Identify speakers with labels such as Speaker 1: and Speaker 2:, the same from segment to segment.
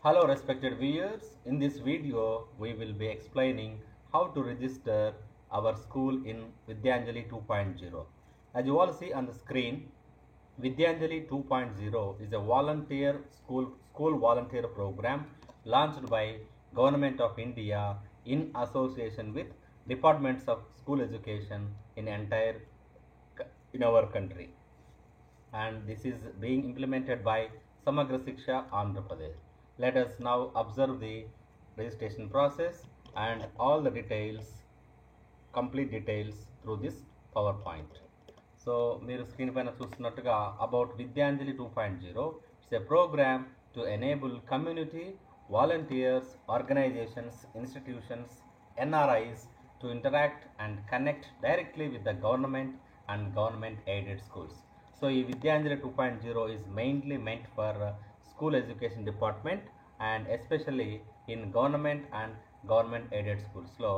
Speaker 1: Hello respected viewers, in this video we will be explaining how to register our school in Vidyanjali 2.0. As you all see on the screen, Vidyanjali 2.0 is a volunteer school volunteer program launched by Government of India in association with departments of school education in our country, and this is being implemented by Samagra Shiksha Andhra Pradesh. Let us now observe the registration process and all the details, complete details through this PowerPoint. So మీరు screen పైన చూస్తున్నట్టుగా about Vidyanjali 2.0 it's a programme to enable community volunteers organisations institutions NRIs to interact and connect directly with the government and government aided schools. So ఈ Vidyanjali 2.0 is mainly meant for school education department and especially in government and government aided స్కూల్స్లో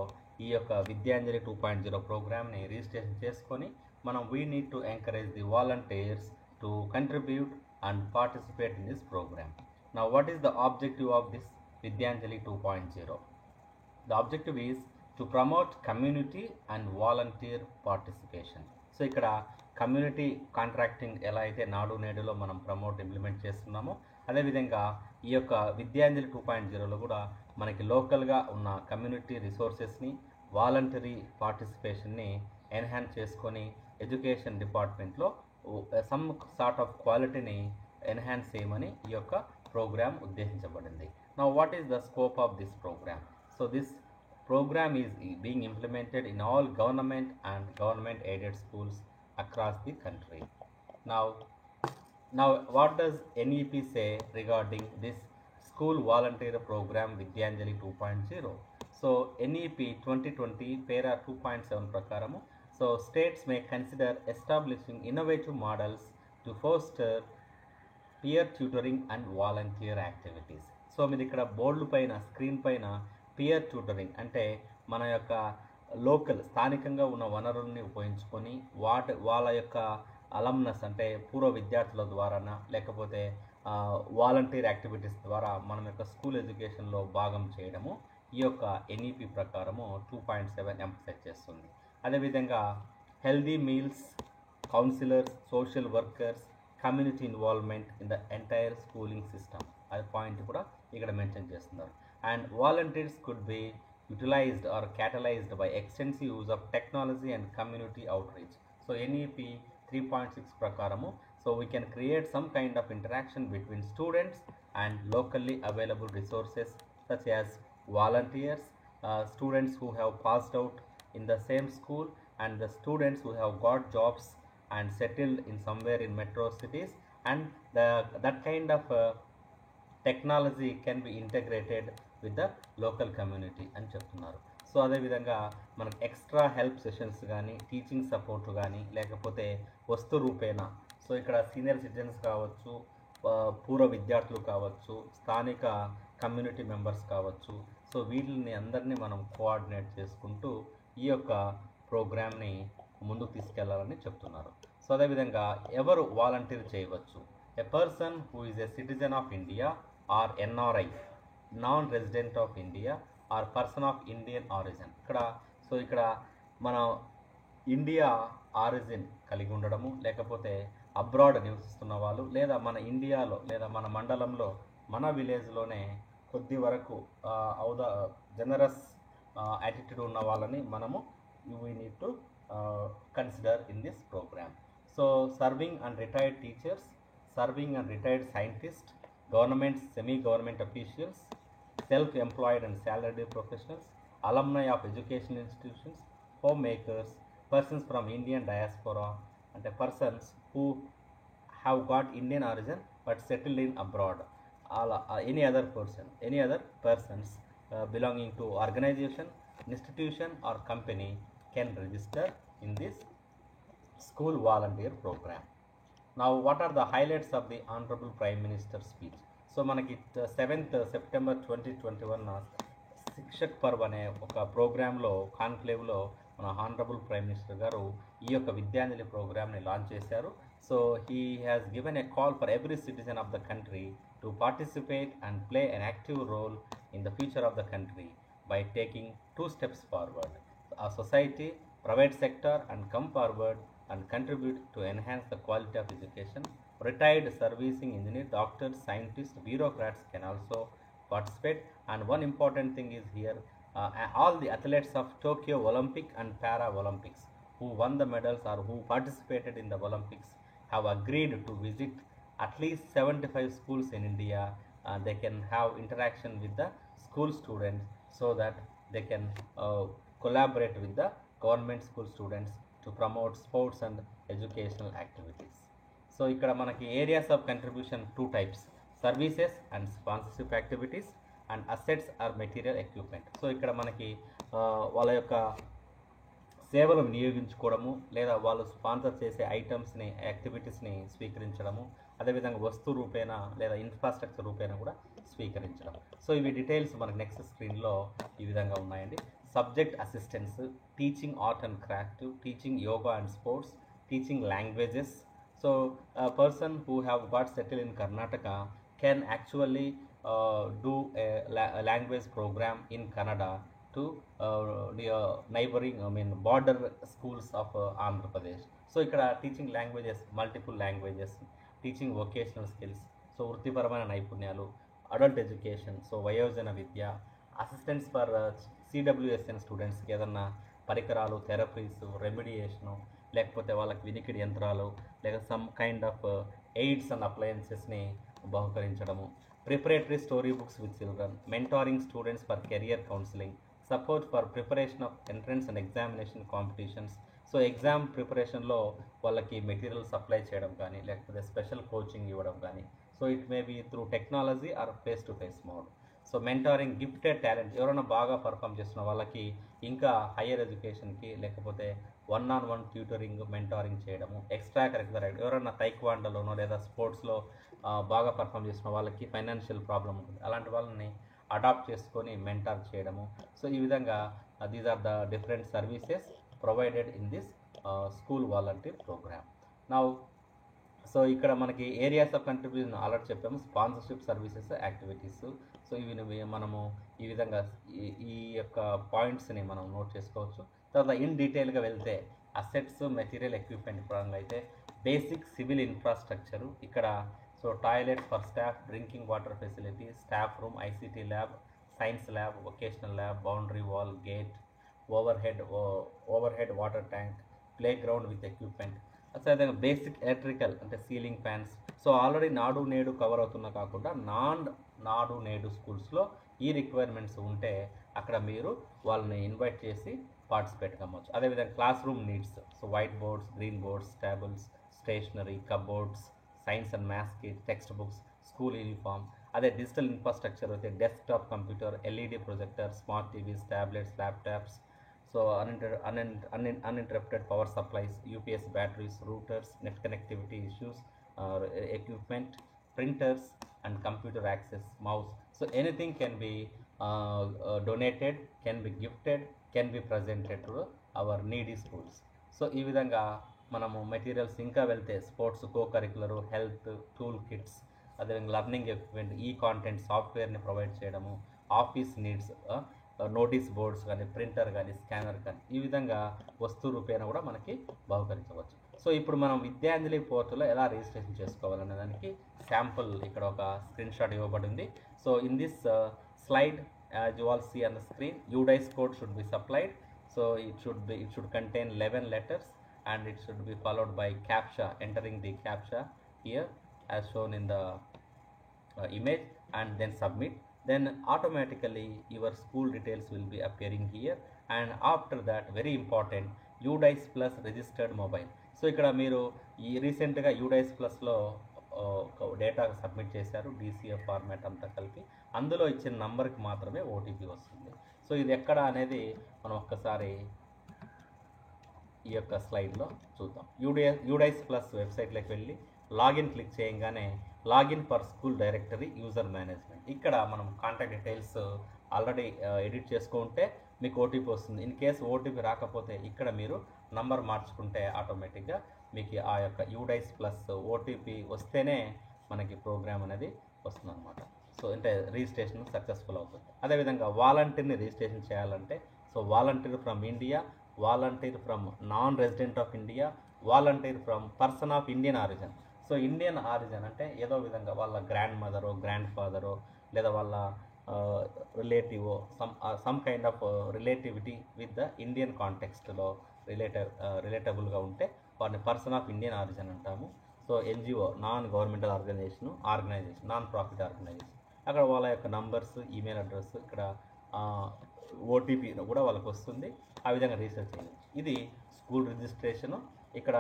Speaker 1: ఈ యొక్క విద్యాంజలి 2.0 ప్రోగ్రామ్ని registration చేసుకొని we need to encourage the volunteers to contribute and participate in this program. Now, what is the objective of this Vidyanjali 2.0? The objective is to promote community and volunteer participation. So ఇక్కడ community contracting ఎలా అయితే నాడు నేడులో మనం promote implement చేస్తున్నామో అదేవిధంగా ఈ యొక్క విద్యాంజలి 2.0లో కూడా మనకి లోకల్గా ఉన్న కమ్యూనిటీ రిసోర్సెస్ని వాలంటరీ పార్టిసిపేషన్ని ఎన్హాన్స్ చేసుకొని ఎడ్యుకేషన్ డిపార్ట్మెంట్లో సమ్ సార్ట్ ఆఫ్ క్వాలిటీని ఎన్హాన్స్ చేయమని ఈ యొక్క ప్రోగ్రామ్ ఉద్దేశించబడింది. Now what is the scope of this programme? So this program is being implemented in all government and government aided schools across the country. Now what does NEP say regarding this school volunteer program Vidyanjali 2.0? So NEP 2020 para 2.7 prakaramu, so states may consider establishing innovative models to foster peer tutoring and volunteer activities. So మీరు ఇక్కడ board పైన screen పైన pear tutoring అంటే మన యొక్క local స్థానికంగా ఉన్న వనరుల్ని ఉపయోగించుకొని వాళ్ళ యొక్క అలమ్నస్ అంటే పూర్వ విద్యార్థుల ద్వారానా లేకపోతే వాలంటీర్ యాక్టివిటీస్ ద్వారా మనం యొక్క స్కూల్ ఎడ్యుకేషన్లో భాగం చేయడము ఈ యొక్క ఎన్ఈపి ప్రకారము 2.7 ఎంఫసైజ్ చేస్తుంది. అదేవిధంగా healthy meals, counsellors, social workers, community involvement in the entire schooling system అనే పాయింట్ కూడా ఇక్కడ మెన్షన్ చేస్తున్నారు. And volunteers could be utilized or catalyzed by extensive use of technology and community outreach. So NEP 3.6 prakaramu, so we can create some kind of interaction between students and locally available resources such as volunteers, students who have passed out in the same school and the students who have got jobs and settled in somewhere in metro cities, and that kind of technology can be integrated with the local community అని చెప్తున్నారు. So అదేవిధంగా మనకు extra help sessions కానీ teaching support కానీ లేకపోతే వస్తు రూపేణా, so ఇక్కడ సీనియర్ సిటిజన్స్ కావచ్చు, పూర్వ విద్యార్థులు కావచ్చు, స్థానిక కమ్యూనిటీ మెంబర్స్ కావచ్చు, సో వీటిని అందరినీ మనం కోఆర్డినేట్ చేసుకుంటూ ఈ యొక్క ప్రోగ్రామ్ని ముందుకు తీసుకెళ్లాలని చెప్తున్నారు. సో అదేవిధంగా ఎవరు వాలంటీర్ చేయవచ్చు? A person who is a citizen of India or NRI, non-resident of India, or person of Indian origin. ఇక్కడ మన ఇండియా ఆరిజిన్ కలిగి ఉండడము లేకపోతే అబ్రాడ్ నివసిస్తున్న వాళ్ళు లేదా మన ఇండియాలో లేదా మన మండలంలో మన విలేజ్లోనే కొద్ది వరకు జనరస్ యాటిట్యూడ్ ఉన్న వాళ్ళని మనము we need to consider in this programme. So serving and retired teachers, serving and retired scientist, government, semi-government officials, self-employed and salaried professionals, alumni of education institutions, homemakers, persons from Indian diaspora, and persons who have got Indian origin but settled in abroad. Any other persons belonging to organization, institution or company can register in this school volunteer program. Now, what are the highlights of the Honorable Prime Minister's speech? So మనకి 7th September 2021 శిక్షక్ Parv అనే ఒక ప్రోగ్రాంలో కాన్క్లేవ్లో మన honourable prime minister గారు ఈ యొక్క విద్యాంజలి ప్రోగ్రామ్ని launch చేశారు. So he has given a call for every citizen of the country to participate and play an active role in the future of the country by taking 2 steps forward. Our society, private sector, and come forward and contribute to enhance the quality of education. Retired servicing engineers, doctors, scientists, bureaucrats can also participate. And one important thing is here, all the athletes of Tokyo Olympic and Para Olympics who won the medals or who participated in the Olympics have agreed to visit at least 75 schools in India. They can have interaction with the school students so that they can collaborate with the government school students to promote sports and educational activities. So ఇక్కడ మనకి areas of contribution 2 types, services and sponsorship activities and assets are material equipment. So ఇక్కడ మనకి వాళ్ళ యొక్క సేవలు వినియోగించుకోవడము లేదా వాళ్ళు sponsor చేసే ఐటమ్స్ని యాక్టివిటీస్ని స్వీకరించడము, అదేవిధంగా వస్తు రూపేణ లేదా ఇన్ఫ్రాస్ట్రక్చర్ రూపేణ కూడా స్వీకరించడం. సో ఇవి డీటెయిల్స్ మనకి నెక్స్ట్ స్క్రీన్లో ఈ విధంగా ఉన్నాయండి. Subject assistance, teaching art and craft, teaching yoga and sports, teaching languages. So a person who have got settled in Karnataka can actually do a language program in Kannada to the neighboring, border schools of Andhra Pradesh. So ikkada teaching languages, multiple languages, teaching vocational skills, so వృత్తిపరమైన నైపుణ్యాలు, adult education, so వయోజన విద్య, assistance for CWSN students కి ఏదన్నా పరికరాలు, therapies, రెమిడియేషను, లేకపోతే వాళ్ళకి వినికిడి యంత్రాలు లేక some kind of aids and అప్లయన్సెస్ని బహుకరించడము, preparatory story books with children, mentoring students for career counselling, support for preparation of entrance and examination competitions. So exam ప్రిపరేషన్లో వాళ్ళకి మెటీరియల్ సప్లై చేయడం కానీ లేకపోతే స్పెషల్ కోచింగ్ ఇవ్వడం కానీ. So it may be through technology or face to face mode. So mentoring gifted talent, ఎవరైనా బాగా perform చేస్తున్న వాళ్ళకి ఇంకా హయ్యర్ ఎడ్యుకేషన్కి లేకపోతే 1-on-1 ట్యూటరింగ్, మెంటారింగ్ చేయడము, ఎక్స్ట్రా కరిక్యులర్ ఎవరైనా టైక్వాండోలోనో లేదా స్పోర్ట్స్లో బాగా పర్ఫామ్ చేసిన వాళ్ళకి ఫైనాన్షియల్ ప్రాబ్లం ఉంటుంది, అలాంటి వాళ్ళని అడాప్ట్ చేసుకొని మెంటార్ చేయడము. సో ఈ విధంగా these are the different services provided in this school volunteer programme. Now so ఇక్కడ మనకి ఏరియాస్ ఆఫ్ కంట్రిబ్యూషన్ ఆల్రెడీ చెప్పాము, స్పాన్సర్షిప్, సర్వీసెస్, యాక్టివిటీస్. సో ఇవి మనము ఈ విధంగా ఈ యొక్క పాయింట్స్ని మనం నోట్ చేసుకోవచ్చు. తర్వాత ఇన్ డీటెయిల్గా వెళ్తే అసెట్స్, మెటీరియల్ ఎక్విప్మెంట్ పరంగా అయితే బేసిక్ సివిల్ ఇన్ఫ్రాస్ట్రక్చరు ఇక్కడ. So toilets for staff, drinking water facility, staff room, ICT lab, science lab, vocational lab, boundary wall, gate, overhead water tank, play ground with equipment. అదేవిధంగా basic electrical అంటే ceiling fans. So already నాడు నేడు cover అవుతున్నా కాకుండా నాడు నేడు స్కూల్స్లో ఈ రిక్వైర్మెంట్స్ ఉంటే అక్కడ మీరు వాళ్ళని ఇన్వైట్ చేసి పార్టిసిపేట్ కమ్మవచ్చు. అదేవిధంగా classroom needs, so whiteboards, green boards, tables, stationery, cupboards, science and maths kit, textbooks, school uniform. అదే డిజిటల్ ఇన్ఫ్రాస్ట్రక్చర్ అయితే desktop computer, LED projector, smart TVs, tablets, laptops. So uninterrupted power supplies, UPS batteries, routers, net connectivity issues, equipment, printers and computer access, mouse. So anything can be donated, can be gifted, can be presented to our needy schools. So ఈ విధంగా మనము materials ఇంకా వెళ్తే sports, co curricular, health, tool kits, అదేవిధంగా learning equipment, ఈ content సాఫ్ట్వేర్ని provide చేయడము, office needs, notice boards కానీ, ప్రింటర్ కానీ, స్కానర్ కానీ, ఈ విధంగా వస్తు రూపేణ కూడా మనకి బహుకరించవచ్చు. సో ఇప్పుడు మనం విద్యాంజలి పోర్టల్లో ఎలా రిజిస్ట్రేషన్ చేసుకోవాలనే దానికి శాంపుల్ ఇక్కడ ఒక స్క్రీన్ షాట్ ఇవ్వబడింది. So in this slide as you all see on the screen, UDICE code should be supplied. So it should contain 11 letters and it should be followed by CAPTCHA, entering the CAPTCHA here as shown in the image, and then submit. Then automatically your school details will be appearing here, and after that very important, UDICE Plus registered mobile. So ఇక్కడ మీరు ఈ రీసెంట్గా UDICE Plusలో data submit చేశారు, DCF format అంతా కలిపి, అందులో ఇచ్చిన నంబర్కి మాత్రమే OTP వస్తుంది. సో ఇది ఎక్కడ అనేది మనం ఒక్కసారి ఈ యొక్క స్లైడ్లో చూద్దాం. UDICE Plus వెబ్సైట్లోకి వెళ్ళి లాగిన్ క్లిక్ చేయగానే login for school directory user management, ఇక్కడ మనం కాంటాక్ట్ డీటెయిల్స్ ఆల్రెడీ ఎడిట్ చేసుకుంటే మీకు OTP వస్తుంది. ఇన్ కేసు OTP రాకపోతే ఇక్కడ మీరు నంబర్ మార్చుకుంటే ఆటోమేటిక్గా మీకు ఆ యొక్క UDICE Plus OTP వస్తేనే మనకి ప్రోగ్రామ్ అనేది వస్తుందన్నమాట. సో అంటే రిజిస్ట్రేషన్ సక్సెస్ఫుల్ అవుతుంది. అదేవిధంగా వాలంటీర్ని రిజిస్ట్రేషన్ చేయాలంటే so volunteer from India, volunteer from non resident of India, volunteer from person of Indian origin. So Indian origin అంటే ఏదో విధంగా వాళ్ళ గ్రాండ్ మదరో గ్రాండ్ ఫాదరో లేదా వాళ్ళ relative some kind of relativity with the Indian కాంటెక్స్ట్లో రిలేటబుల్గా ఉంటే వారిని పర్సన్ ఆఫ్ ఇండియన్ ఆరిజిన్ అంటాము. So NGO non governmental organisation non profit organisation, అక్కడ వాళ్ళ యొక్క నంబర్స్, ఈమెయిల్ అడ్రస్, ఇక్కడ ఓటీపీ కూడా వాళ్ళకి వస్తుంది. ఆ విధంగా రీసెర్చ్ చేయవచ్చు. ఇది స్కూల్ రిజిస్ట్రేషను. ఇక్కడ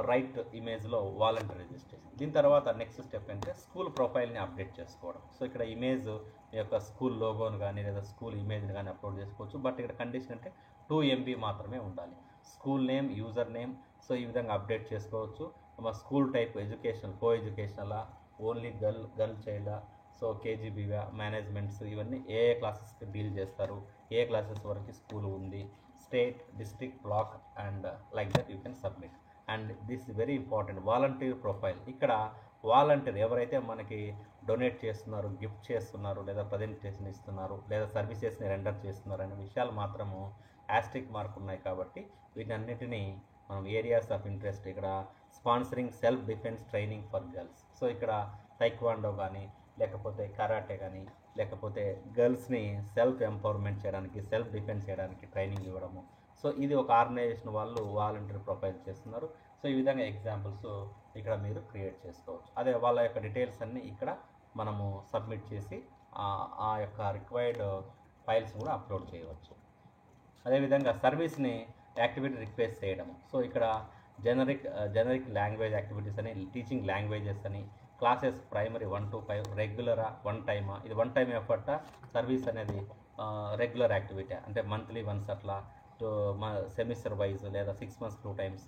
Speaker 1: రైట్ ఇమేజ్లో వాలంటీర్ రిజిస్ట్రేషన్. దీని తర్వాత నెక్స్ట్ స్టెప్ అంటే స్కూల్ ప్రొఫైల్ని అప్డేట్ చేసుకోవడం. సో ఇక్కడ ఇమేజ్ మీ యొక్క స్కూల్ లోగోను కానీ లేదా స్కూల్ ఇమేజ్ని కానీ అప్లోడ్ చేసుకోవచ్చు. బట్ ఇక్కడ కండిషన్ అంటే 2 MB మాత్రమే ఉండాలి. School name, user name, so ఈ విధంగా అప్డేట్ చేసుకోవచ్చు. మా స్కూల్ టైప్ ఎడ్యుకేషనల్, కో ఎడ్యుకేషనలా, ఓన్లీ గర్ల్ చైల్డా, సో కేజీబీవా, మేనేజ్మెంట్స్, ఇవన్నీ ఏ క్లాసెస్కి డీల్ చేస్తారు, ఏ క్లాసెస్ వరకు స్కూల్ ఉంది, state, district, block and like that you can submit. And this very important volunteer profile. ఇక్కడ వాలంటీర్ ఎవరైతే మనకి డొనేట్ చేస్తున్నారు, గిఫ్ట్ చేస్తున్నారు, లేదా ప్రజెంటేషన్ ఇస్తున్నారు, లేదా సర్వీసెస్ని రెండర్ చేస్తున్నారు అనే విషయాలు మాత్రము యాస్టిక్ మార్క్ ఉన్నాయి. కాబట్టి వీటన్నిటినీ మనం ఏరియాస్ ఆఫ్ ఇంట్రెస్ట్, ఇక్కడ sponsoring self defence training for girls. So ఇక్కడ టైక్వాండో కానీ లేకపోతే కరాటే కానీ లేకపోతే గర్ల్స్ని సెల్ఫ్ ఎంపవర్మెంట్ చేయడానికి, సెల్ఫ్ డిఫెన్స్ చేయడానికి ట్రైనింగ్ ఇవ్వడము. సో ఇది ఒక ఆర్గనైజేషన్ వాళ్ళు వాలంటీర్ ప్రొఫైల్ చేస్తున్నారు. సో ఈ విధంగా ఎగ్జాంపుల్స్ ఇక్కడ మీరు క్రియేట్ చేసుకోవచ్చు. అదే వాళ్ళ యొక్క డీటెయిల్స్ అన్నీ ఇక్కడ మనము సబ్మిట్ చేసి ఆ యొక్క రిక్వైర్డ్ ఫైల్స్ కూడా అప్లోడ్ చేయవచ్చు. అదేవిధంగా సర్వీస్ని యాక్టివిటీ రిక్వెస్ట్ చేయడము. సో ఇక్కడ జనరిక్ లాంగ్వేజ్ యాక్టివిటీస్ అని, టీచింగ్ లాంగ్వేజెస్ అని, క్లాసెస్ ప్రైమరీ 1 to 5 రెగ్యులరా, 1 టైమా, ఇది 1 టైం ఎఫర్టా, సర్వీస్ అనేది రెగ్యులర్ యాక్టివిటీ అంటే మంత్లీ వన్స్ అట్లా, సెమిస్టర్ వైజ్ లేదా 6 months 2 times.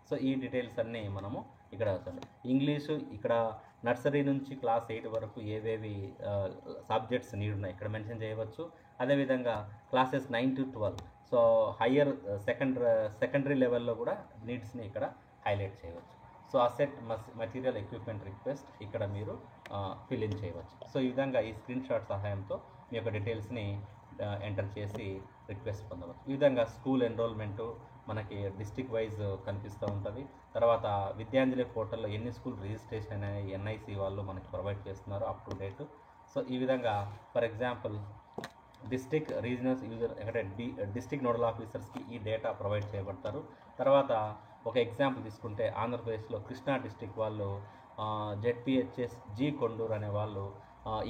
Speaker 1: సో ఈ డీటెయిల్స్ అన్నీ మనము ఇక్కడ అవుతుంది. ఇంగ్లీషు ఇక్కడ నర్సరీ నుంచి క్లాస్ 8 వరకు ఏవేవి సబ్జెక్ట్స్ నీడ్ ఉన్నాయి ఇక్కడ మెన్షన్ చేయవచ్చు. అదేవిధంగా classes 9 to 12, so higher secondary లెవెల్లో కూడా నీడ్స్ని ఇక్కడ హైలైట్ చేయవచ్చు. So asset material equipment request ఇక్కడ మీరు ఫిల్ ఇన్ చేయవచ్చు. సో ఈ విధంగా ఈ స్క్రీన్ షాట్ సహాయంతో మీ యొక్క డీటెయిల్స్ని ఎంటర్ చేసి రిక్వెస్ట్ పొందవచ్చు. ఈ విధంగా స్కూల్ ఎన్రోల్మెంటు మనకి డిస్ట్రిక్ట్ వైజ్ కనిపిస్తూ ఉంటుంది. తర్వాత విద్యాంజలి పోర్టల్లో ఎన్ని స్కూల్ రిజిస్ట్రేషన్ అనేది NIC వాళ్ళు మనకి ప్రొవైడ్ చేస్తున్నారు అప్ టు డేట్. సో ఈ విధంగా for example district regional user అంటే డిస్ట్రిక్ట్ నోడల్ ఆఫీసర్స్కి ఈ డేటా ప్రొవైడ్ చేయబడతారు. తర్వాత ఒక ఎగ్జాంపుల్ తీసుకుంటే ఆంధ్రప్రదేశ్లో కృష్ణా డిస్ట్రిక్ట్ వాళ్ళు ZPHS G కొండూరు అనే వాళ్ళు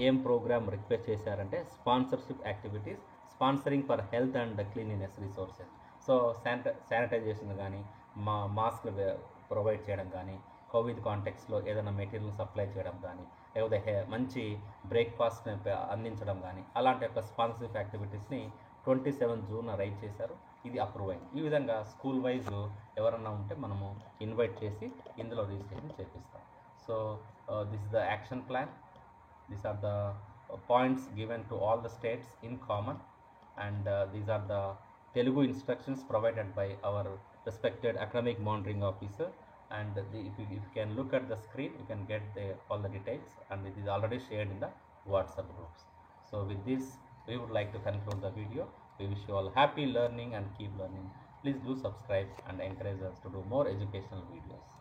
Speaker 1: ఏం ప్రోగ్రామ్ రిక్వెస్ట్ చేశారంటే sponsorship activities, sponsoring for health and cleanliness resources. So sanitisation కానీ, మాస్క్లు ప్రొవైడ్ చేయడం కానీ, కోవిడ్ కాంటెక్స్లో ఏదైనా మెటీరియల్ సప్లై చేయడం కానీ, లేకపోతే మంచి బ్రేక్ఫాస్ట్ అందించడం కానీ, అలాంటి యొక్క స్పాన్సర్షిప్ యాక్టివిటీస్ని 27 June రైట్ చేశారు. ఇది అప్రూవ్ అయింది. ఈ విధంగా స్కూల్ వైజ్ ఎవరన్నా ఉంటే మనము ఇన్వైట్ చేసి ఇందులో రిజిస్ట్రేషన్ చేపిస్తాం. So this is the action plan. These are the points given to all the states in common, and these are the Telugu instructions provided by our respected academic monitoring officer. And if you can look at the screen, you can get all the details, and it is already shared in the WhatsApp groups. So with this, we would like to conclude the video. We wish you all happy learning and keep learning. Please do subscribe and encourage us to do more educational videos.